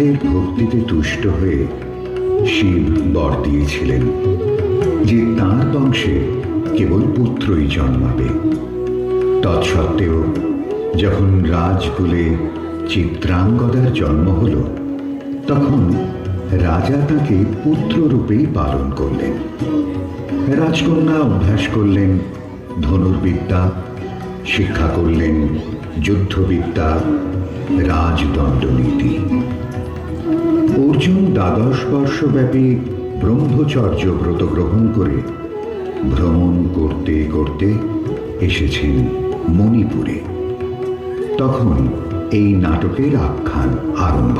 রাজের ভক্তিতে তুষ্ট হয়ে শিব বর দিয়েছিলেন যে তাঁর বংশে কেবল পুত্রই জন্মাবে। তৎসত্ত্বেও যখন রাজকুলে চিত্রাঙ্গদার জন্ম হল, তখন রাজা তাকে পুত্ররূপেই পালন করলেন। রাজকন্যা অভ্যাস করলেন ধনুর্বিদ্যা, শিক্ষা করলেন যুদ্ধবিদ্যা, রাজদণ্ডনীতি। অর্জুন 12 বর্ষব্যাপী ব্রহ্মচর্য ব্রত গ্রহণ করে ভ্রমণ করতে করতে এসেছেন মণিপুরে। তখন এই নাটকের আখ্যান আরম্ভ।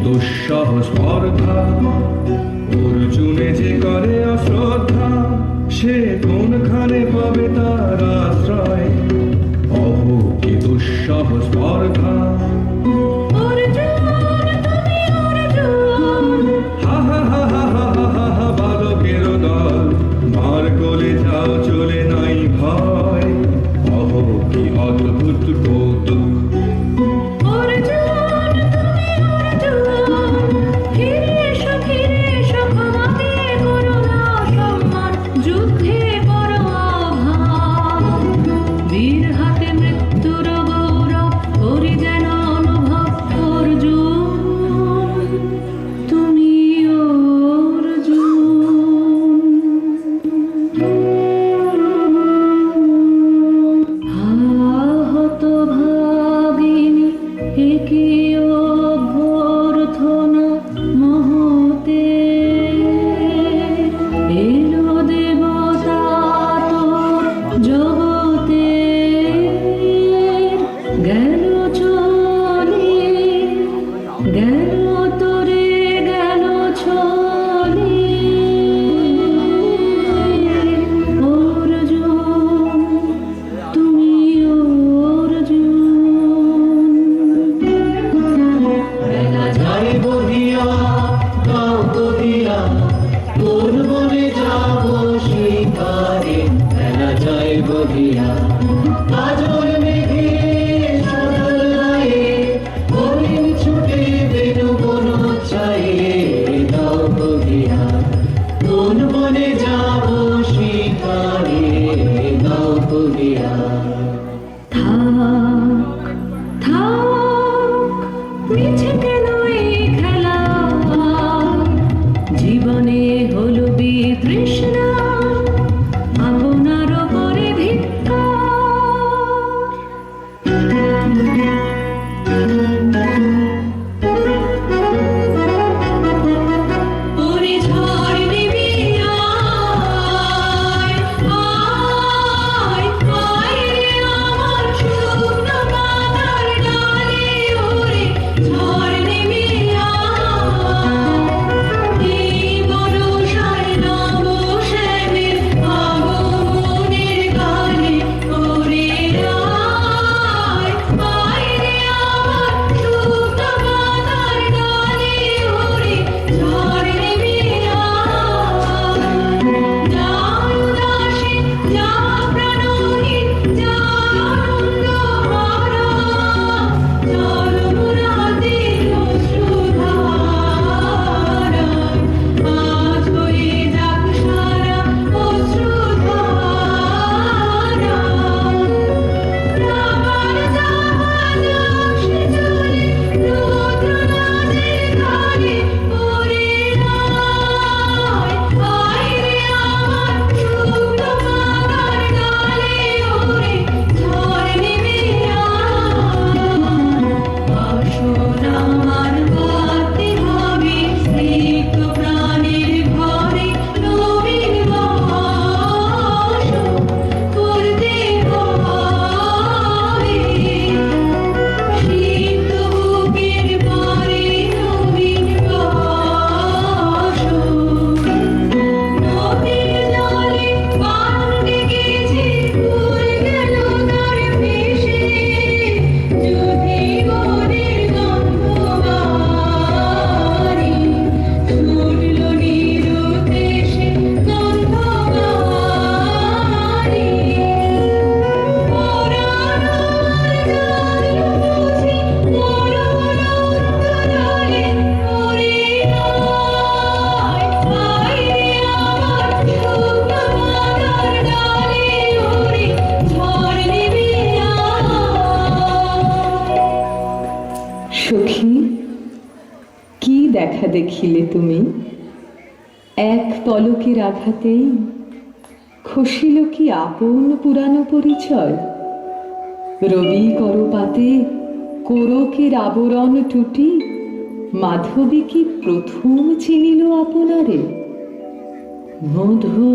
দুঃসহ স্পর্ধা অর্জুনে যে করে অশ্রদ্ধা, সে কোনখানে পাবে তার আশ্রয়? অহো কি দুঃসহ স্পর্ধা। হা হা হা হা হা হা হা, বালকের দল মার কোলে যাও, চলে নাই ভয়। অহো কি অদ্ভুত কৌতুক। জীবনে হলো বিতৃষ্ণা, আপনার পরে ভিক্ষা। দেখিলে তুমি, এক পলকের আঘাতেই খসিল কি আপন পুরানো পরিচয়। রবি করপাতে কোরকের আবরণ টুটি, মাধবী কি প্রথম চিনিল আপনারে। মধু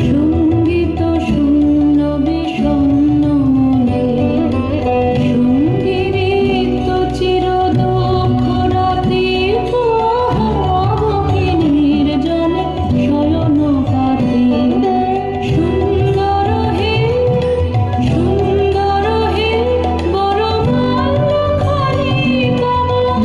সঙ্গীত শূন্য বিষণ্ণ মনে, সঙ্গীত চির দুঃখ রাতে নির্জনে শয়ন পাতে। সুন্দর হে বড় খালি তুমি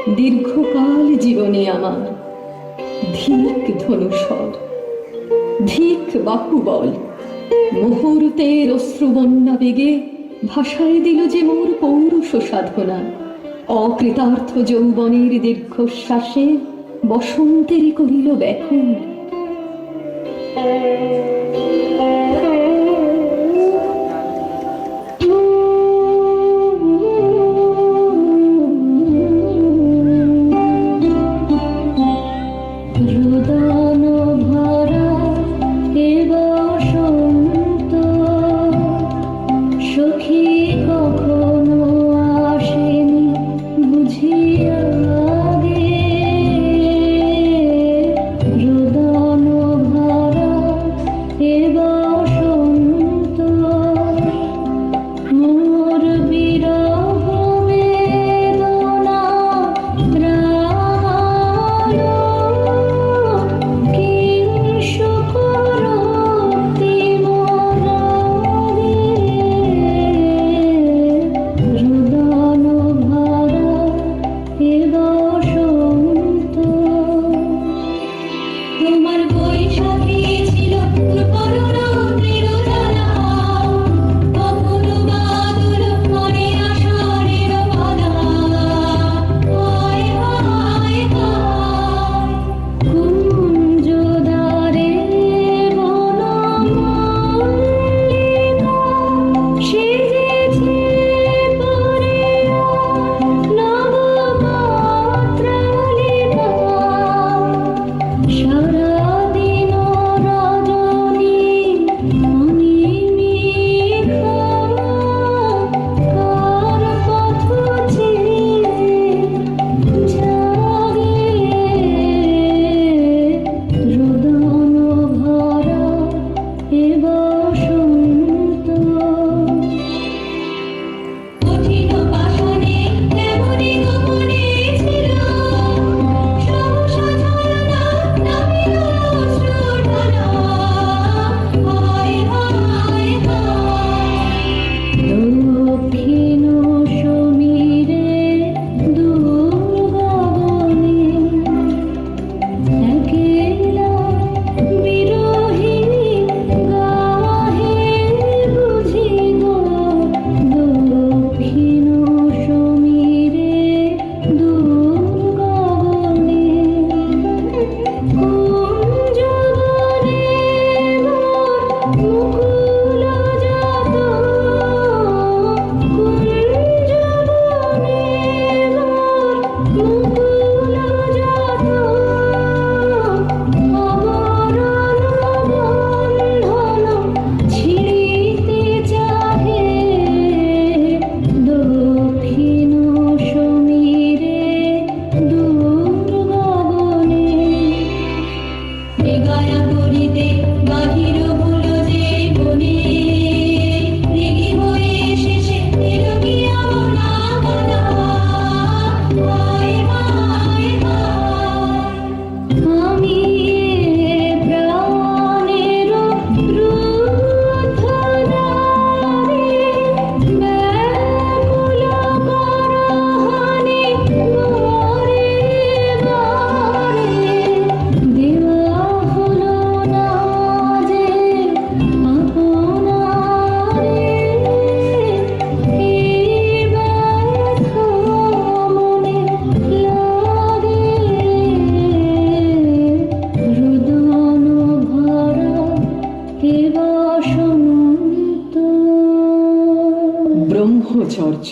দীর্ঘকাল জীবনে আমার ধিক ধনুষর, ধিক বাহুবল, মুহূর্তের অশ্রুবন্যা বেগে ভাষায় দিল যে মোর পৌরুষ সাধনা। অকৃতার্থ যৌবনের দীর্ঘশ্বাসে বসন্তেরই করিল ব্যাকুল। রোদন ভরা এ বসন্ত, সখী কখনো আসেনি বুঝিয়া গে। রোদন ভরা এ বসন্ত, মোর বিরহ বেদনা রাঙালো। তোমার বৈশাখী ছিল করুণা ত্রিরোজানা, কখনো বাদল মনে আষাঢ়ের বাধা। হায় হায় হায় কুঞ্জদ্বারে বনমালিকা, সেজেছে পরিয়া নবপত্রালিকা। সারাদিন রজনী অনিমিষা, কার পথ চেয়ে জাগে। রোদন ভরা এ বসন্ত, কঠিন পাষাণে কেমনি গোপনে ছিল সহসা ঝরনা নামিল অশ্রুধারা। হায় হায় হায় দক্ষিণ সমীরে দুর্গগণে, একলা বিরহিণী গাহে বুঝি গো। দক্ষিণ সমীরে দুর্গগণে, কুঞ্জবনে মোর মুকুল জাত। কুঞ্জবনে মোর মুকুল জাত, অমরণ বন্ধন ছিঁড়িতে চাহে। দক্ষিণ সমীরে দুর্গগণে, বেগায়া করিতে বাহির হলো যে বনে। রেগে হয়ে শেষে এলো কি আমনা বাধা। হায় হায় হায় আমি এ প্রাণের রুদ্ধনারী, ব্যাকুল পরাহানি বারে বারে। দেওয়া হলো না যে আপনারে, এই ব্যথা মনে লাগে। রোদন ভরা এ বসন্ত। ব্রহ্মচর্য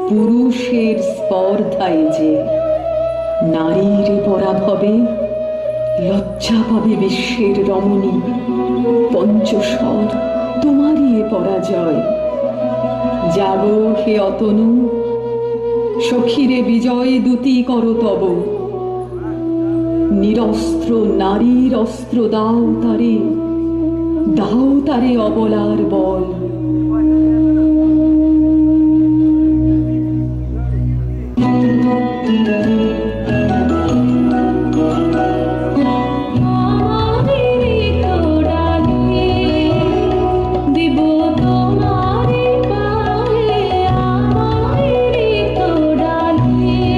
পুরুষের স্পর্ধায় যে নারীর পরাভবে লজ্জা পাবে বিশ্বের রমণী। পঞ্চস্বর তোমারই এ পরাজয়। জাগো হে অতনু, সখীরে বিজয় দূতি কর তব। নিরস্ত্র নারীর অস্ত্র দাও তারে, দাও তারে অবলার বল। তোমারে পায়ে আমারে তো ডালে।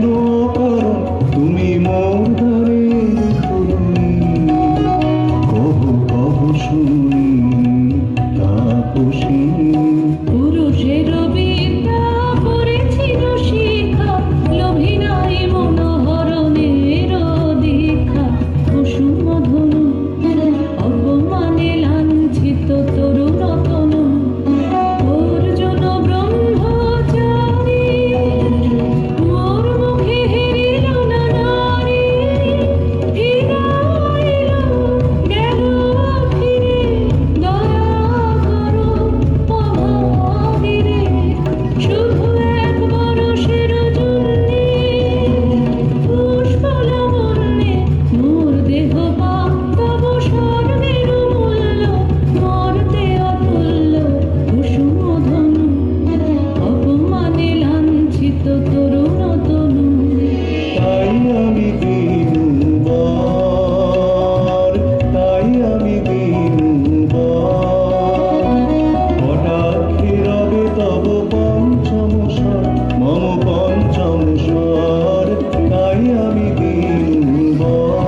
কেন অকারণ তুমি মোর দ্বারে খুনি? কহু কহু শুনি তাপসী, পুরুষের বিদ্যা করেছিল শিখা, লোভী নাই মনোহরণের দীক্ষা। কুসুম ধনু অপমানে লাঞ্ছিত তরুণ তনু, অর্জুন ব্রহ্মচারী মোর মুখে হেরিল না নারী। ফিরাইল গেল ফিরে দয়া করো অভাগীরে, শুধু এক বরষের জন্যে পুষ্প লাবণ্যে মোর দেহ পাতব স্বর্গের মূল্য। মর্তে অতুল্য কুসুম ধনু অপমানে লাঞ্ছিত তরুণ তনু। তাই আমি দিনুবার, তাই আমি দিনুবার। কটাক্ষে রবে তব পঞ্চম স্বর, মম পঞ্চম স্বর। তাই আমি দিনুবার।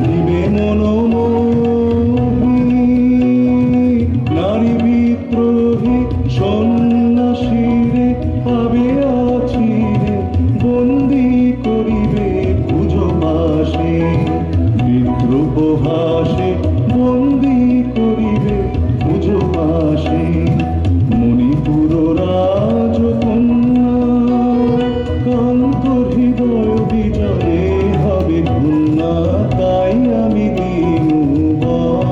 দিবে মনোমোহী নারী বিদ্রোহী সন্ন্যাসীরে পাবে আছিরে, বন্দি করিবে পুজো পাশে। বিদ্রুপ হাসে বন্দি করিবে পুজো পাশে। মণিপুর রাজকন্যা কান্ত হৃদয় বিজয়ে হবে ধন্যা। তাই আমি দিনুবার।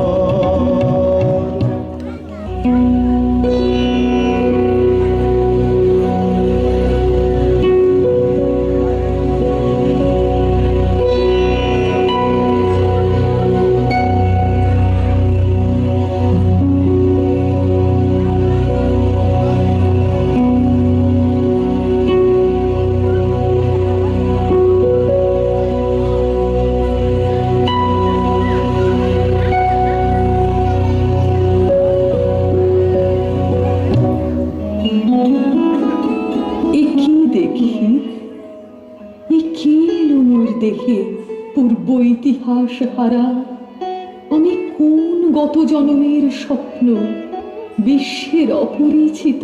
এ কি দেখি, এ কি এলো মোর দেহে পূর্ব ইতিহাস হারা? আমি কোন গত জন্মের স্বপ্ন? বিশ্বের অপরিচিত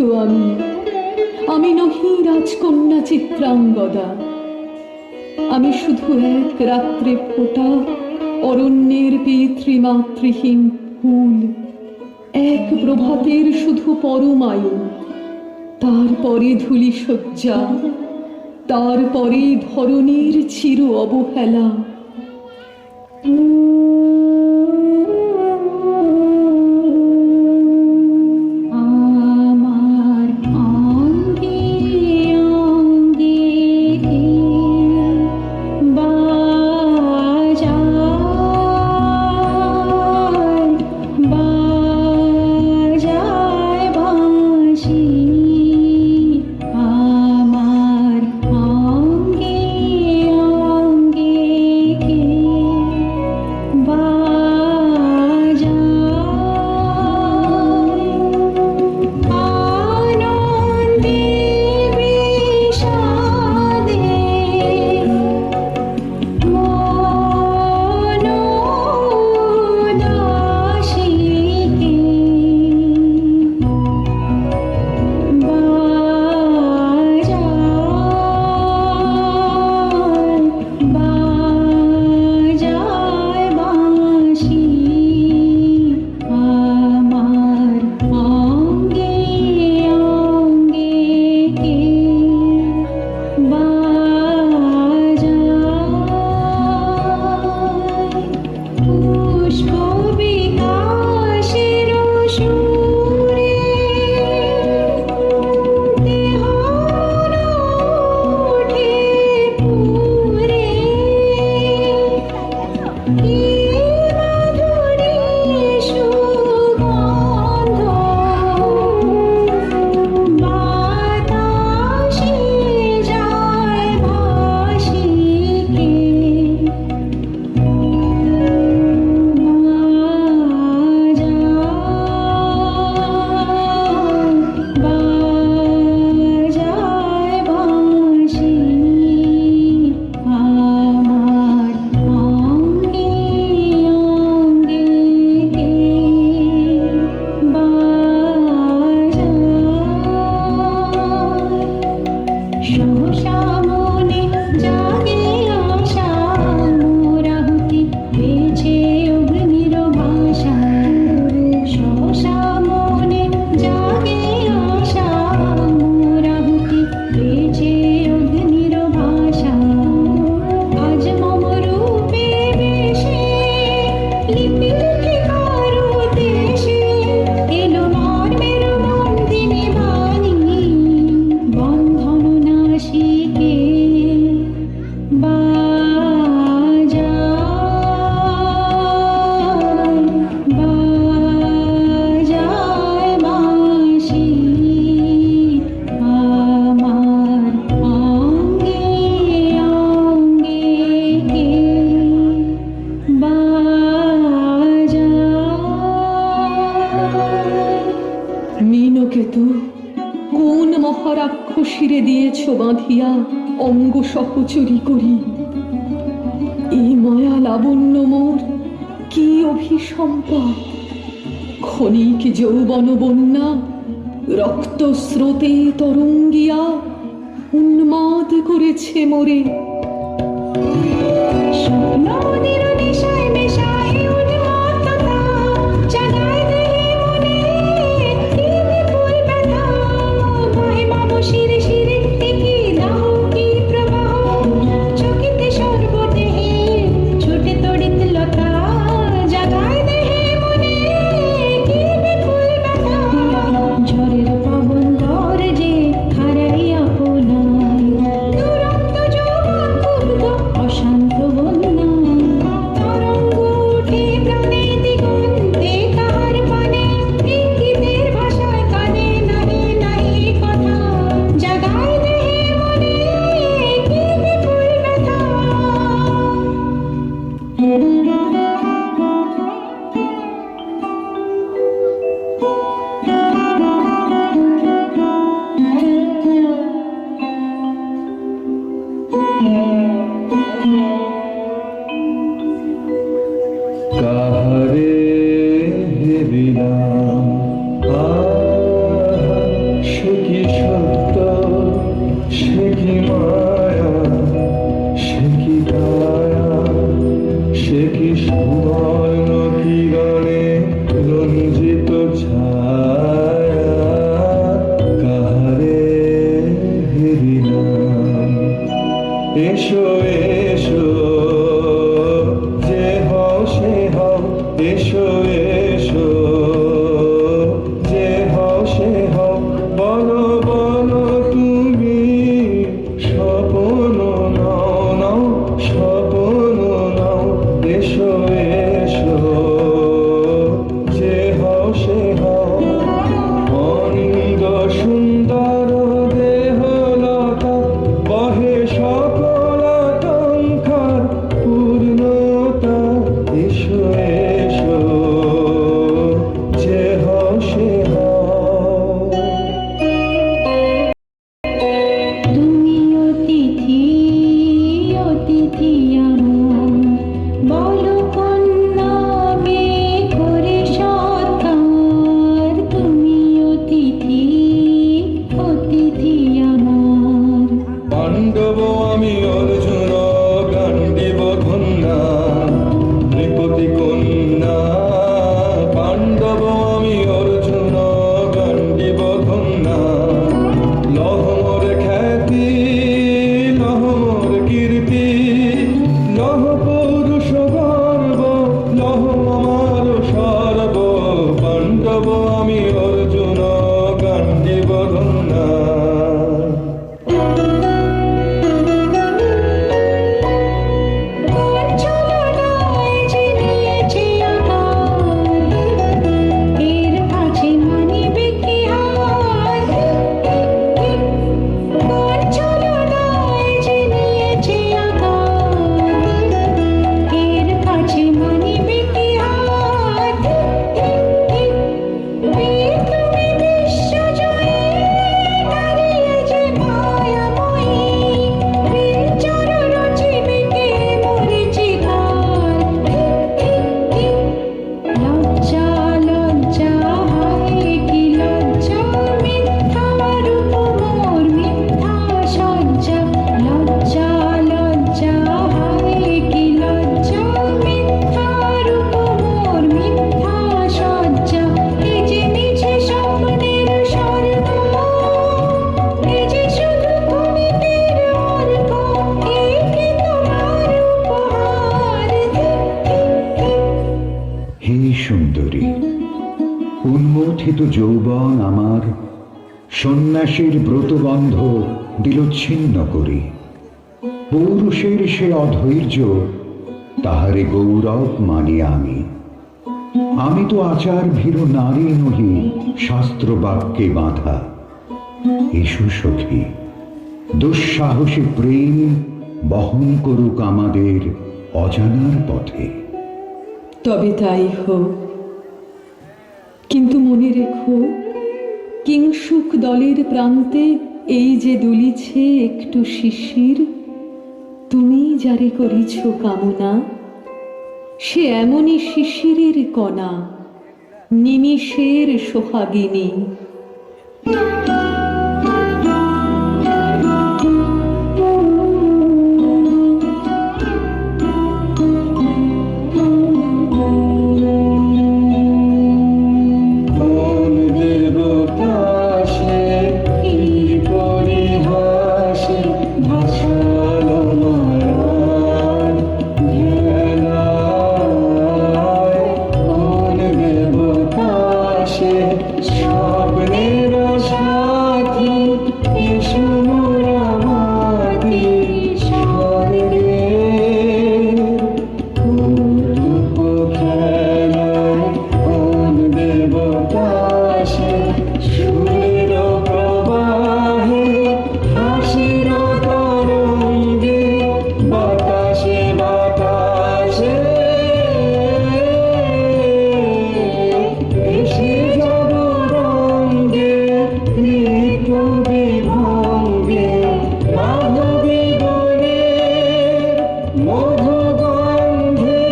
আমি নহি রাজকন্যা চিত্রাঙ্গদা। আমি শুধু এক রাত্রে ফোটা অরণ্যের পিতৃমাতৃহীন ফুল, এক প্রভাতের শুধু পরমায়ু। তারপরে ধূলি শয্যা, তারপরে ধরণীর চির অবহেলা। আমার অঙ্গে অঙ্গে বাজায় বাজায় বাঁশি। আমার অঙ্গে অঙ্গে বাঁধিয়া অঙ্গ সহচরী করি। এই মায়া লাবণ্য মোর কি অভিসম্পদ! ক্ষণিক যৌবন বন্যা রক্ত স্রোতে তরঙ্গিয়া উন্মাদ করেছে মোরে। স্বপ্ন নদীর নেশায় নেশায় উন্মত্ততা জাগায় দেহে মনে কি বিপুল ব্যথা। মহিমা শিরে শিরে কি দাহ কি প্রবাহ চকিতে সর্বদেহে ছুটে তড়িৎ লতা জাগায় দেহে মনে কি বিপুল ব্যথা। ঝড়ের পবন গর্জে হারাই আপনার দুরন্ত যৌবন ক্ষুব্ধ অশান্ত বন্যা। তরঙ্গ উঠে প্রাণে দিগন্তে কাহার পানে ইঙ্গিতের ভাষায় কানে নাহি নাহি কথা জাগায় দেহে মনে কি বিপুল ব্যথা। কাহারে হেরিলাম সে কি সত্য, সে কি মায়া, সে কি কায়া, সে কি সুবর্ণ কিরণে রঞ্জিত ছায়া। কাহারে হেরিলাম এসো এসো যে হও সে হও, এসো এসো যে হও সে হও। বলো বলো তুমি স্বপ্ন নাও নাও, স্বপ্ন নাও। এসো এসো যে হও সে হও। অনিন্দ সুন্দর দেহলতা বহে সকল আকাঙ্ক্ষার পূর্ণতা। এসো এসো যে হও সে হও। তুমি অতিথি অতিথি আমার বলো কোন নামে করে সৎকার। তুমি অতিথি অতিথি আমার পাণ্ডব আমি অর্জুন গান্ডীব কন্যা নৃপতি কন্যা। পাণ্ডব আমি অর্জুন গান্ডীব কন্যা। লহ মোর খ্যাতি, লহ মোর কীর্তি, লহ পৌরুষ গর্ব, লহ আমার সর্ব। পাণ্ডব আমি অর্জুন গান্ডীব কন্যা। কোন ছলনায় যে নিয়েছে আকার এর কাছে মানিবে কি হার। কোন ছলনায় যে নিয়েছে আকার এর কাছে মানিবে কি হার। বীর তুমি বিশ্বজয়ী দাঁড়িয়ে যে মায়াময়ী বীর চরণ চিবিকে মরীচিকার। লজ্জা লজ্জা হায় কি লজ্জা মিথ্যা রূপ মোর মিথ্যা সজ্জা। লজ্জা লজ্জা হায় কি লজ্জা মিথ্যা রূপ মোর মিথ্যা সজ্জা। এ যে মিছে স্বপ্নের স্বর্গ, এ যে শুধু ক্ষণিকের অর্ঘ, এ কি তোমার উপহার। হে সুন্দরী, উন্মথিত যৌবন আমার সন্ন্যাসীর ব্রতবন্ধ দিল ছিন্ন করি। পৌরুষের সে অধৈর্য তাহারে গৌরব মানি আমি। আমি তো আচার ভীরু নারী নহি শাস্ত্র বাক্যে বাঁধা। এসো সখী, দুঃসাহসী প্রেম বহন করুক আমাদের অজানার পথে। তবে তাই হোক, কিন্তু মনে রেখো কিংসুক দলের প্রান্তে এই যে দুলিছে একটু শিশির, তুমি যারে করিছ কামনা, সে এমনই শিশিরের কণা, নিমিষের সোহাগিনী। কোন দেবতাসে কি পরিহাসে ভাসালো মায়ার ভেলায়। কোন দেবতাসে স্বপ্নের সাথী এসো মোরা মাটি স্বর্গে। কৌতুক খেলায় কোন দেবতাসে সুরের প্রবাহে হাসির তরঙ্গে বাতাসে বাতাসে এসে যাব রঙ্গে নৃত্য বিভঙ্গে মাধবী বনে মধুগন্ধে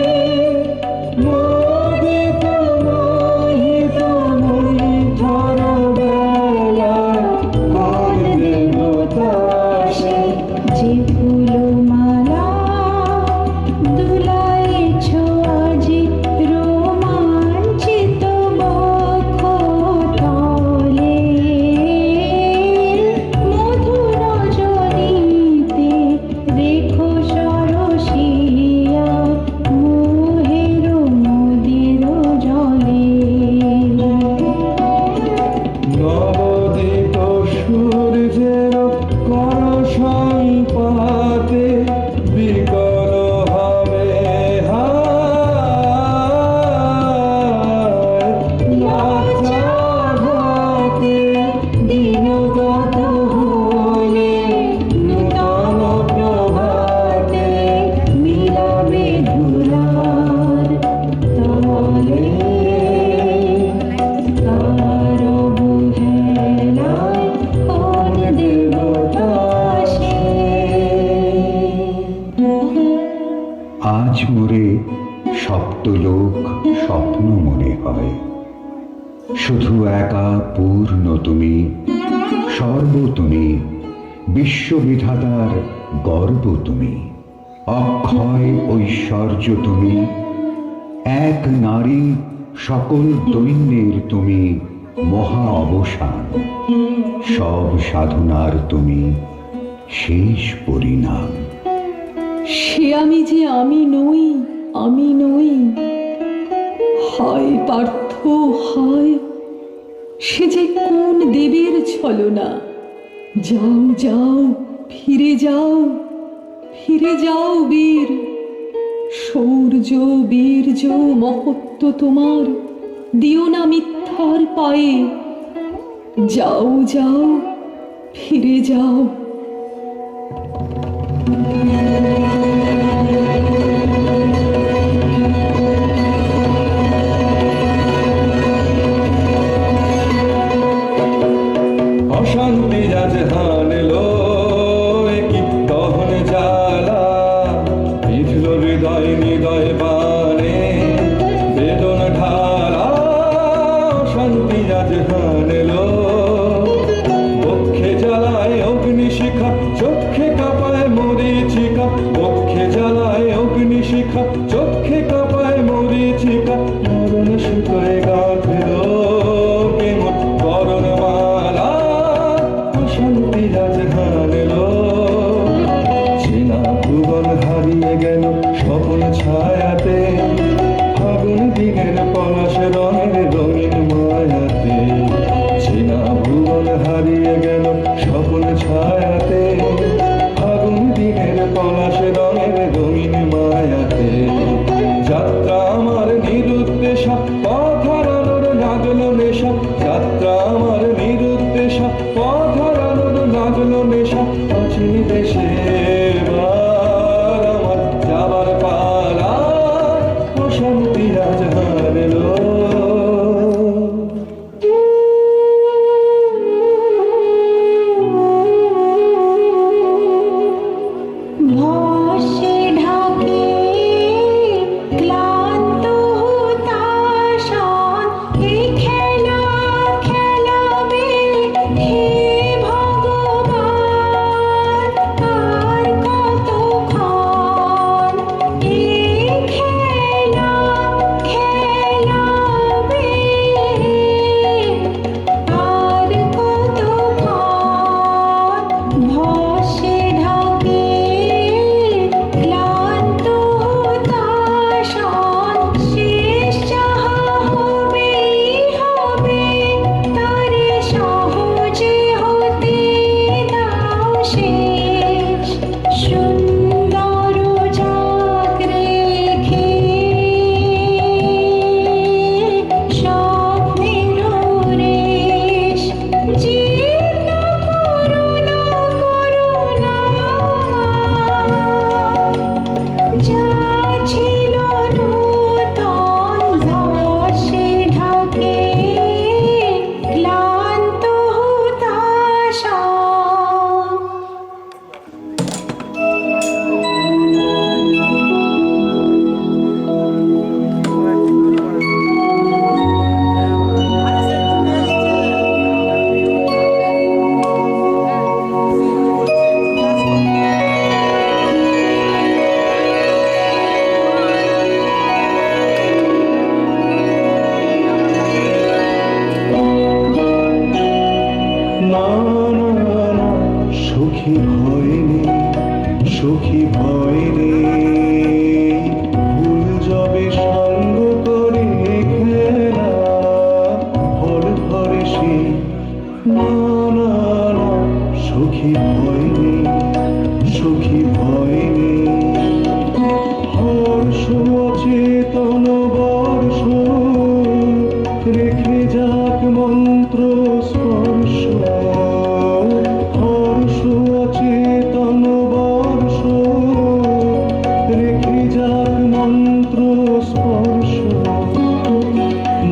মোদিত মোহিত মন্থর বেলায়। কোন দেবতাসে যে ফুলমালা দুলাইছ আজি রোমাঞ্চিত বক্ষতলে, মধুর রজনীতে রেখো সরসিয়া মোহের মোদের জলে। নবোদিত সূর্যের কর সম্পাতে বিকল হবে হায়। লজ্জাঘাতে দিনগত হলে নূতন প্রভাতে মিলাবে ধুলার তলে। তার অবহেলায় কোন দেবতাসে। আজ মোরে সপ্তলোক স্বপ্ন মনে হয়, শুধু একা পূর্ণ তুমি, সর্ব তুমি, বিশ্ববিধাতার গর্ব তুমি, অক্ষয় ঐশ্বর্য তুমি, এক নারী সকল দৈন্যের তুমি মহা অবসান, সব সাধনার তুমি শেষ পরিণাম। সে আমি যে আমি নই, আমি নই, হয় পার্থ হয় সে যে কোন দেবের ছলনা। যাও যাও, ফিরে যাও, ফিরে যাও বীর, শৌর্য বীর্য মহত্ব তোমার দিও না মিথ্যার পায়ে। যাও যাও, ফিরে যাও। অশান্তি আজ হানলো কি দহন জ্বালা, পিছল হৃদয় হৃদয় বানে বেদন ঢালা। অশান্তি আজ হানলো বক্ষে জ্বালায় অগ্নিশিখা, চক্ষে কাঁপায় মরীচিকা। বক্ষে জ্বালায় অগ্নিশিখা, চক্ষে কাঁপায় মরীচিকা। মরণ শুকায় গাঁথলো কেমন বরণমালা। অশান্তি আজ হানলো চেনা ভস্মে ঢাকে ক্লান্ত হুতাশন, এই খেলা খেলাবে হে ভগবান, আর কতক্ষণ এই খেলা খেলাবে, আর কতক্ষণ ভস্মে ঢাকে ক্লান্ত হুতাশন, শেষ যাহা হবেই হবে, তারে সহজে হতে দাও শেষ। সুন্দর যাক রেখে স্বপ্নের রেশ, জীর্ণ করুণা করুণা, যা ছিল নূতন ভস্মে ঢাকে ক্লান্ত হুতাশন। না না না, সুখী ভয় নেই, সুখী ভয় নেই, ভুল যাবে সঙ্গ করে খেলা হর ঘরে সে। না না না, সুখী ভয় নেই, সুখী ভয় নেই, হর্ষ অচেতন বর্ষ রেখে যাক মন্ত্র স্পর্শ, হর্ষ অচেতন বর্ষ রেখে যাক মন্ত্র স্পর্শ,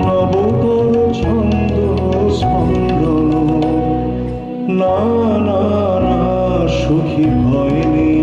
নবতর ছন্দ স্পন্দন। না না না, সুখী ভয় নেই,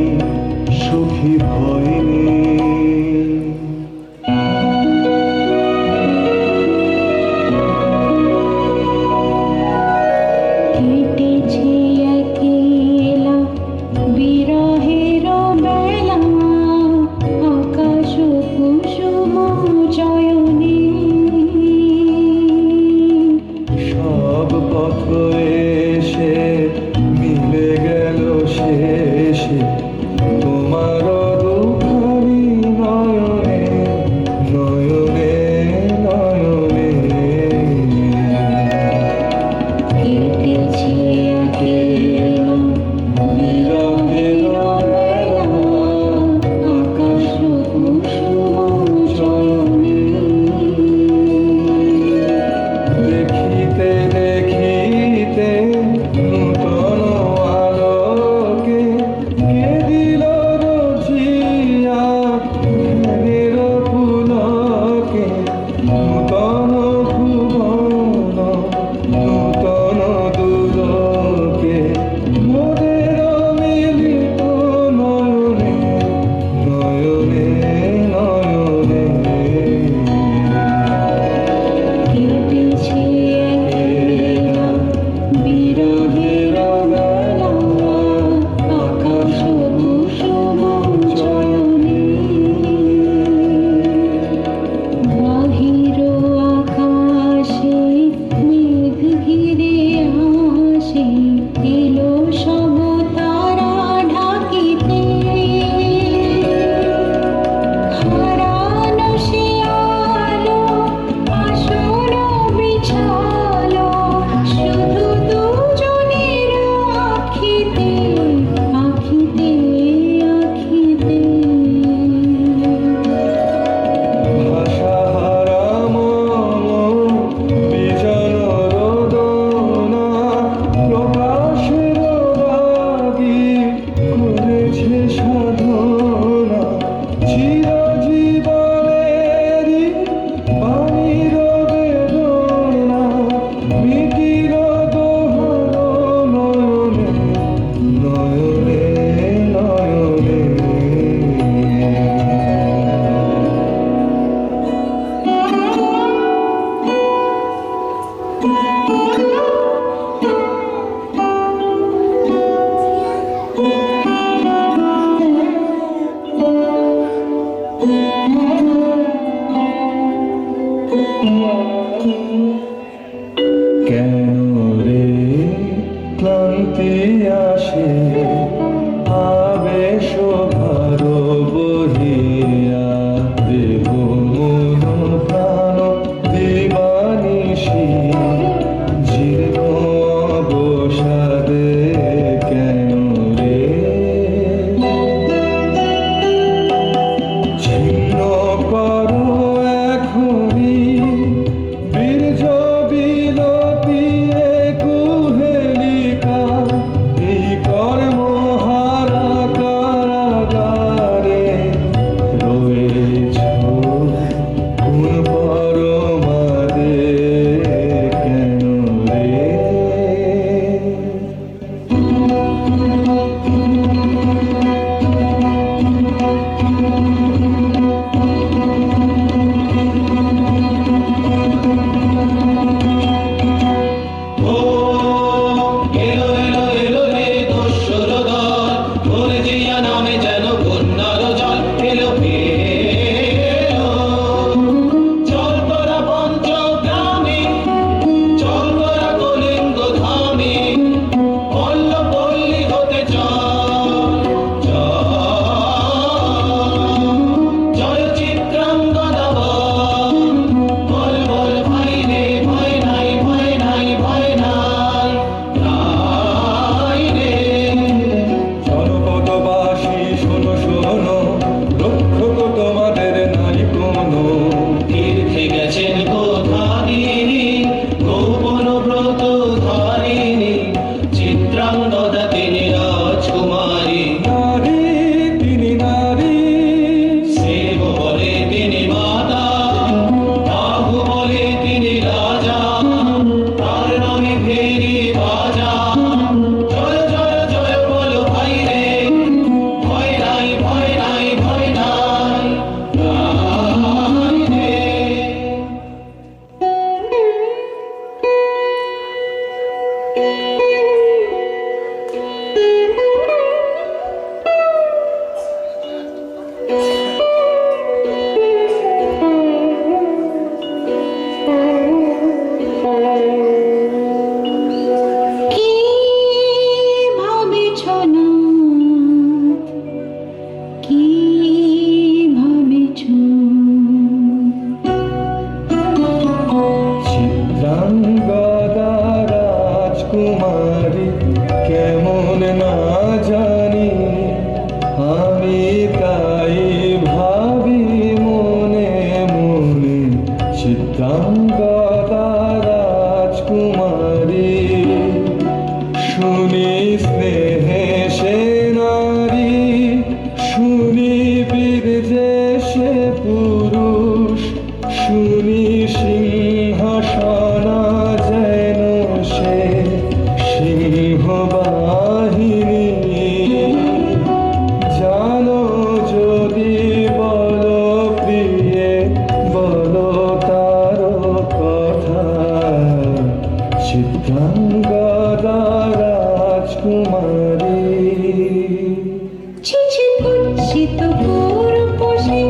কুৎসিত পূর্বশে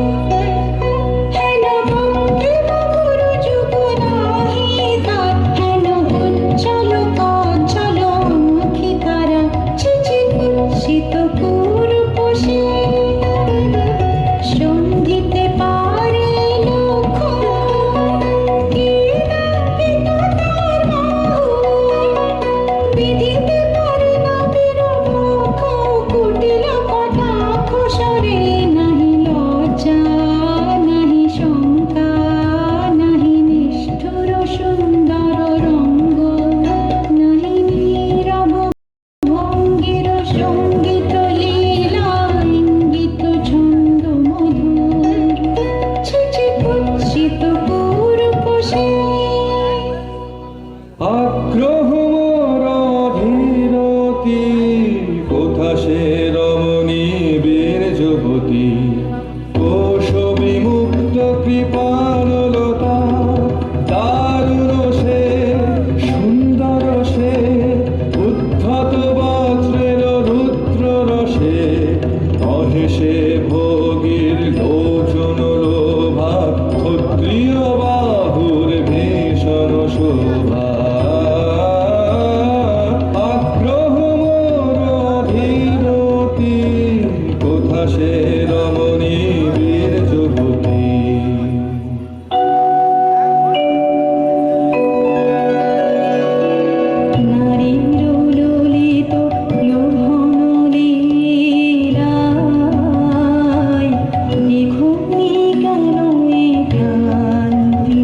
হেন ভঙ্গি মধুর যুগ নাহি তার হেন উজ্জ্বল কাঞ্চল মুখী তারা ছিছি কুৎসিত পূর্বশে সন্ধিতে পারে লক্ষ কি না পিতা তার বাহু বিধিতে পারে না বীরবক্ষ কুটিল কটাক্ষ সরে নাহি লজ্জা নাহি শঙ্কা নাহি নিষ্ঠুর সুন্দর রঙ্গ নাহি নীরব ভঙ্গির সঙ্গীত লীলা ইঙ্গিত ছন্দ মধুর ছিছি কুৎসিত পূর্বশে আগ্রহ মোর অধীরতি কোথা সে রমণী বীর যুবতী কোশ বিমুক্ত কৃপালতা দারুণ সে সুন্দর সে উদ্ধত বজ্রের রুদ্র রসে নহে সে ভোগীর লোচন লোভা ক্ষত্রিয় বাহুর ভীষণ শোভা আগ্রহ মোর অধীরতি কোথা সে রমণী বীর যুবতী নারীর ললিত লোভন লীলায় নিখুঁনি কেন এ ভ্রান্তি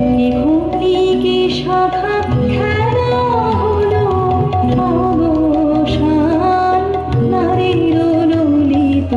নিখুঁনি কি শাখা খেলা হলো অবসান নারীর ললিত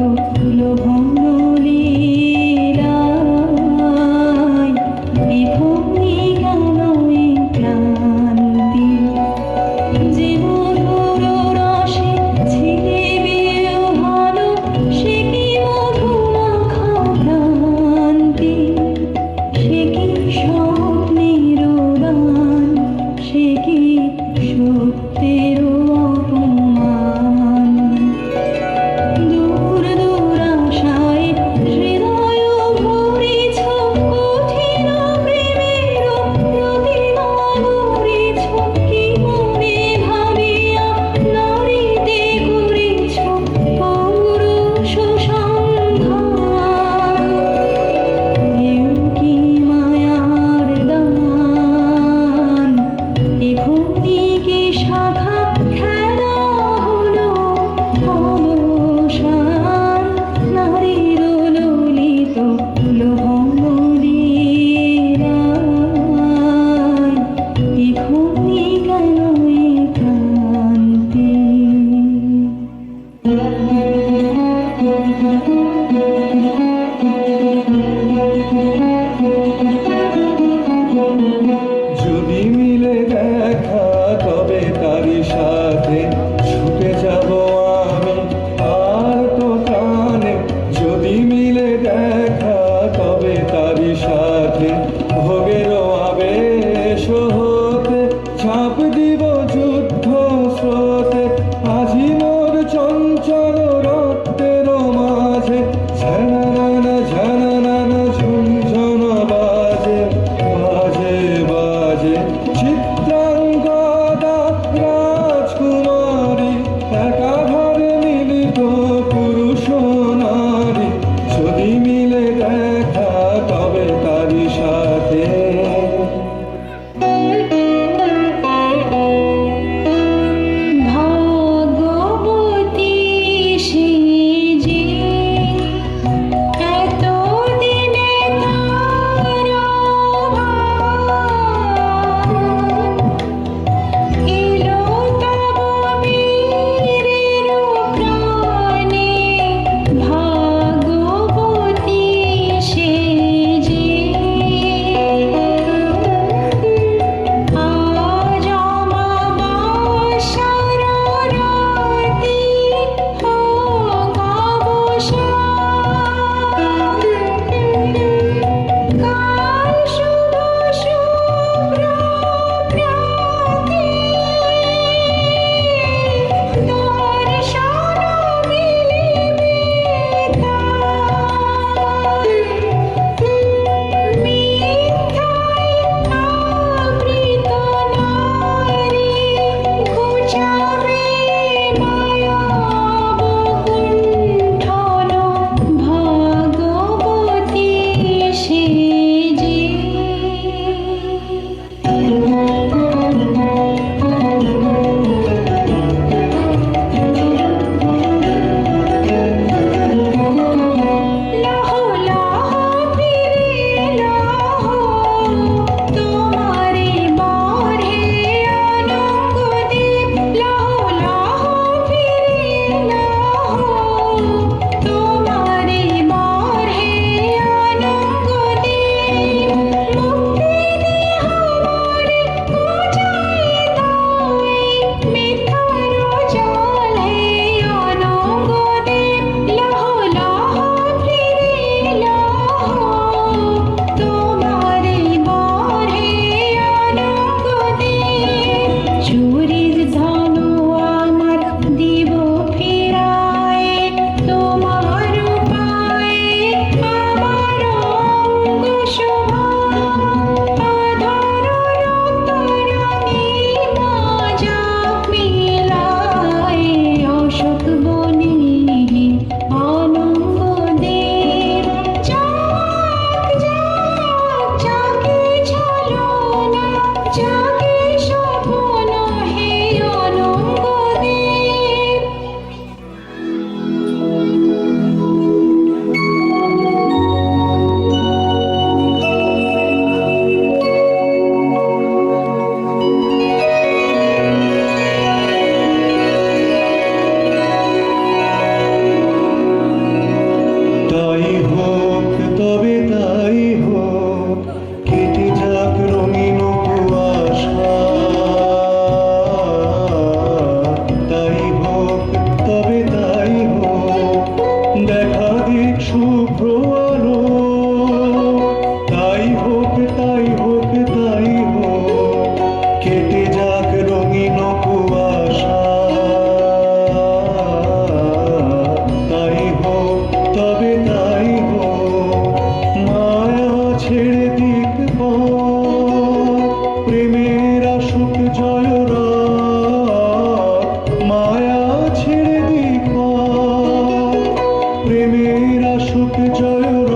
প্রেমের আসুক জয়রাত,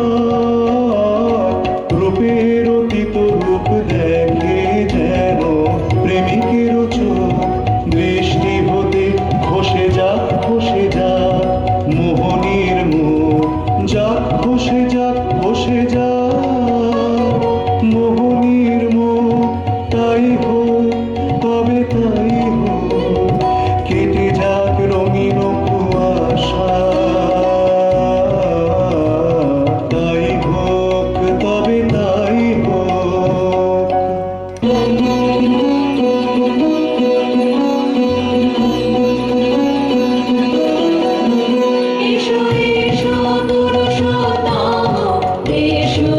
রূপের অতীত রূপ দেখে যেন প্রেমিকের চোখ, দৃষ্টি হতে খসে যাক খসে যাক মোহনীর মুখ, যাক খসে যাক খসে যাক মোহনীর মুখ। তাই হোক, তবে তাই হোক, কেটে যাক রঙিন কুয়াশা। তাই হোক, তবে তাই হোক। এসো এসো পুরুষোত্তম, এসো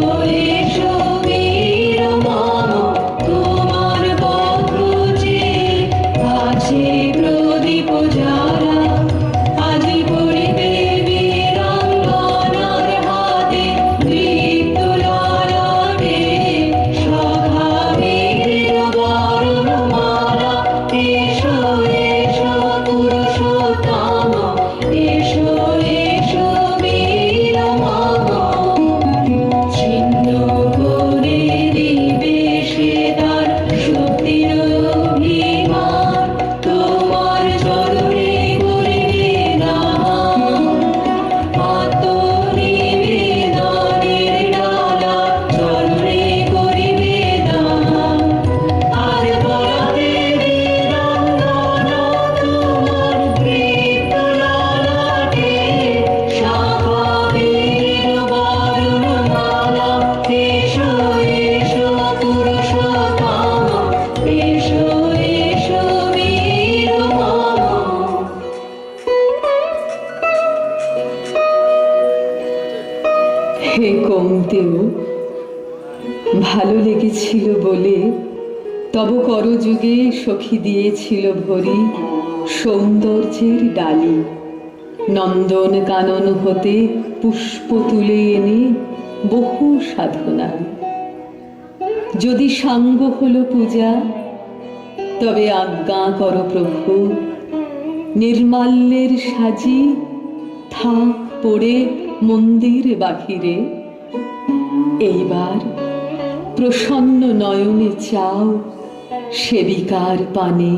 এসো বীর মম, তোমার পথ যে আছে প্রদীপ জ্বালা, আজি পড়িবে বীরাঙ্গনার হাতে দীপ্ত ললাটে সখা বীর বরণমালা। এসো এসো পুরুষোত্তম, এসো এসো বীর মম, ছিন্ন করে দিবে সে তার শক্তির অভিমান, তোমার চরণে করিবে দান। আত্মনিবেদনের ডালা চরণে করিবে দান, আর বলাবে বীরাঙ্গনা তোমার দীপ্ত ললাটে শাখা বীর বরণমালা। এসো এসো পুরুষোত্তম, এসো এসো বীর মম। হে কমতেও, ভালো লেগেছিল বলে তব করযুগে সখী দিয়েছিল ভরি সৌন্দর্যের ডালি। নন্দন কানন হতে পুষ্প তুলে এনে বহু সাধনায়, যদি সাঙ্গ হলো পূজা, তবে আজ্ঞা কর প্রভু, নির্মাল্যের সাজি থাক পড়ে মন্দির বাহিরে। এইবার প্রসন্ন নয়নে চাও সেবিকার পানে।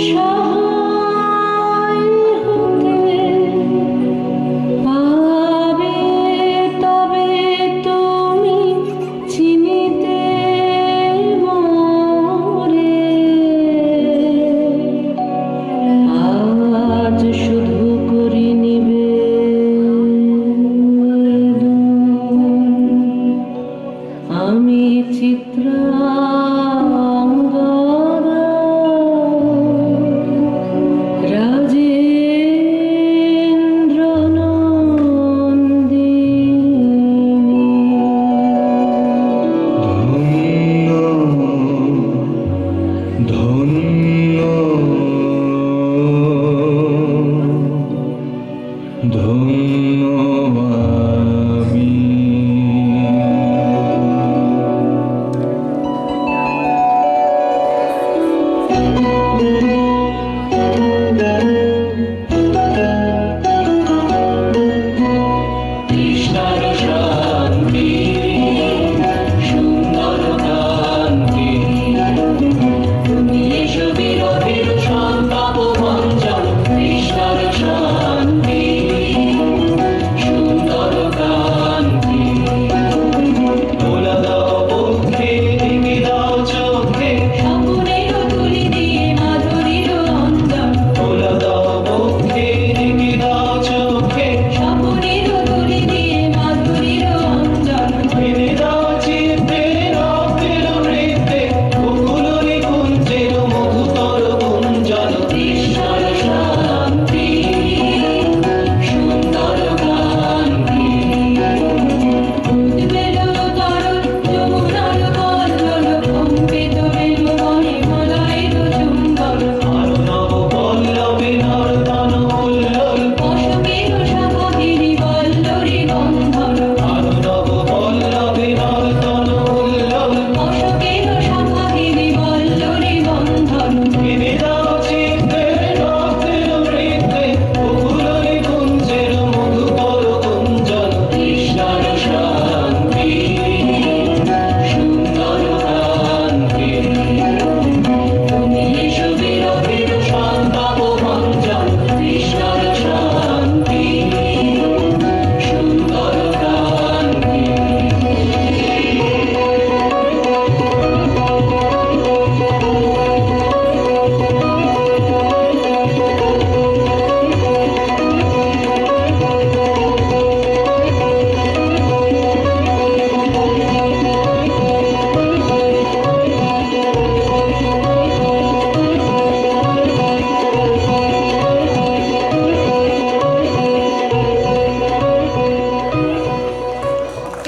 সহায় হতে ধন্য আমি। কৃষ্ণর শান্তি সুন্দর কান্তি তুমি এসো বিরোধীর সন্তাপ ভঞ্জন কৃষ্ণর শান্তি সুন্দর কান্তি তোলা দাও বুদ্ধি দিকে দাও চোখে স্বপ্নের তুলি দিয়ে মাধুরীর অঞ্জন তোলা দাও বুদ্ধি দিকে দাও চোখে স্বপ্নের তুলি দিয়ে মাধুরীর অঞ্জন মেনে দাও চিত্তে রক্তের নৃত্যে বকুলরি কুঞ্জের মধুকর গুঞ্জন কৃষ্ণর শান্তি সুন্দর কান্তি উদ্বেল তরল যমুনার কল্লোল কম্পিত বেণুবনে মলয়ের চুম্বন আরণব পল্লবে নর্তন উল্লোল অশোকের শাখাগিরি বল্লরি বন্ধন আরণব পল্লবে নর্তন উল্লোল অশোকের শাখাগিরি বল্লরি বন্ধন মেনে দাও চিত্তে রক্তের নৃত্যে বকুলরি কুঞ্জের মধুকর গুঞ্জন কৃষ্ণর শান্তি সুন্দর কান্তি তুমি এসো বিরোধীর সন্তাপ ভঞ্জন কৃষ্ণর শান্তি সুন্দর কান্তি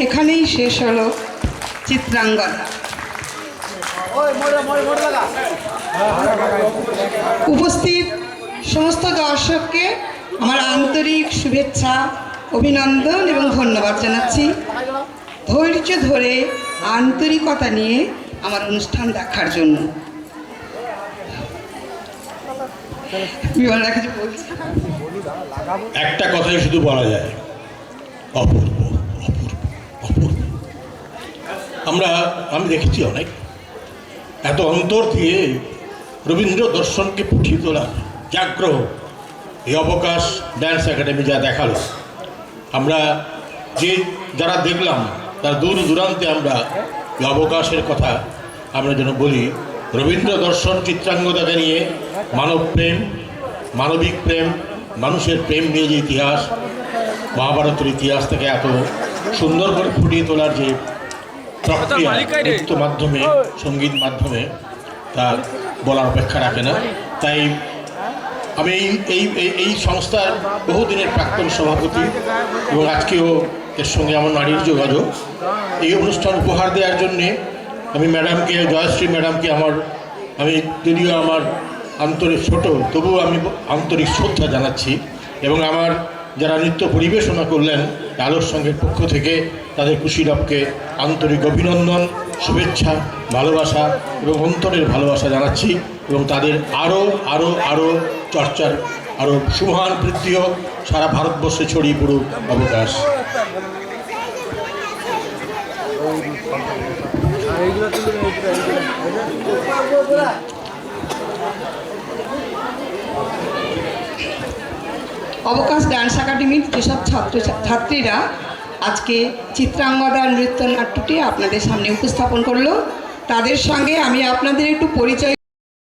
এখানেই শেষ হলো চিত্রাঙ্গদা। উপস্থিত সমস্ত দর্শককে আমার আন্তরিক শুভেচ্ছা, অভিনন্দন এবং ধন্যবাদ জানাচ্ছি ধৈর্য ধরে আন্তরিকতা নিয়ে আমার অনুষ্ঠান দেখার জন্য। বিমলদা কিছু বলছি? একটা কথাই শুধু বলা যায়, অপূর্ব অপূর্ব অপূর্ব। আমি দেখেছি অনেক, এত অন্তর দিয়ে রবীন্দ্র দর্শনকে ফুটিয়ে তোলার যে আগ্রহ এই অবকাশ ড্যান্স একাডেমি যা দেখালো, আমরা যারা দেখলাম তার দূর দূরান্তে আমরা এই অবকাশের কথা আমরা যেন বলি। রবীন্দ্র দর্শন চিত্রাঙ্গদাকে নিয়ে মানব প্রেম, মানবিক প্রেম, মানুষের প্রেম নিয়ে যে ইতিহাস, মহাভারতের ইতিহাস থেকে এত সুন্দর করে ফুটিয়ে তোলার যে প্রক্রিয়া নৃত্য মাধ্যমে, সঙ্গীত মাধ্যমে, তা বলার অপেক্ষা রাখে না। তাই আমি এই সংস্থার বহুদিনের প্রাক্তন সভাপতি এবং আজকেও এর সঙ্গে আমার নারীর যোগাযোগ, এই অনুষ্ঠান উপহার দেওয়ার জন্যে আমি ম্যাডামকে, জয়শ্রী ম্যাডামকে আমি যদিও আমার আন্তরিক ছোট, তবুও আমি আন্তরিক শ্রদ্ধা জানাচ্ছি। এবং আমার যারা নৃত্য পরিবেশনা করলেন আলোর সঙ্গের পক্ষ থেকে তাদের কুশীলভকে আন্তরিক অভিনন্দন, শুভেচ্ছা, ভালোবাসা এবং অন্তরের ভালোবাসা জানাচ্ছি এবং তাদের আরও আরও আরও চর্চার আরও সুমহান বৃদ্ধি হোক, সারা ভারতবর্ষে ছড়িয়ে পড়ুক অবকাশ। অবকাশ ডান্স একাডেমির যেসব ছাত্রীরা আজকে চিত্রাঙ্গদা নৃত্যনাট্যটি আপনাদের সামনে উপস্থাপন করলো, তাদের সঙ্গে আমি আপনাদের একটু পরিচয়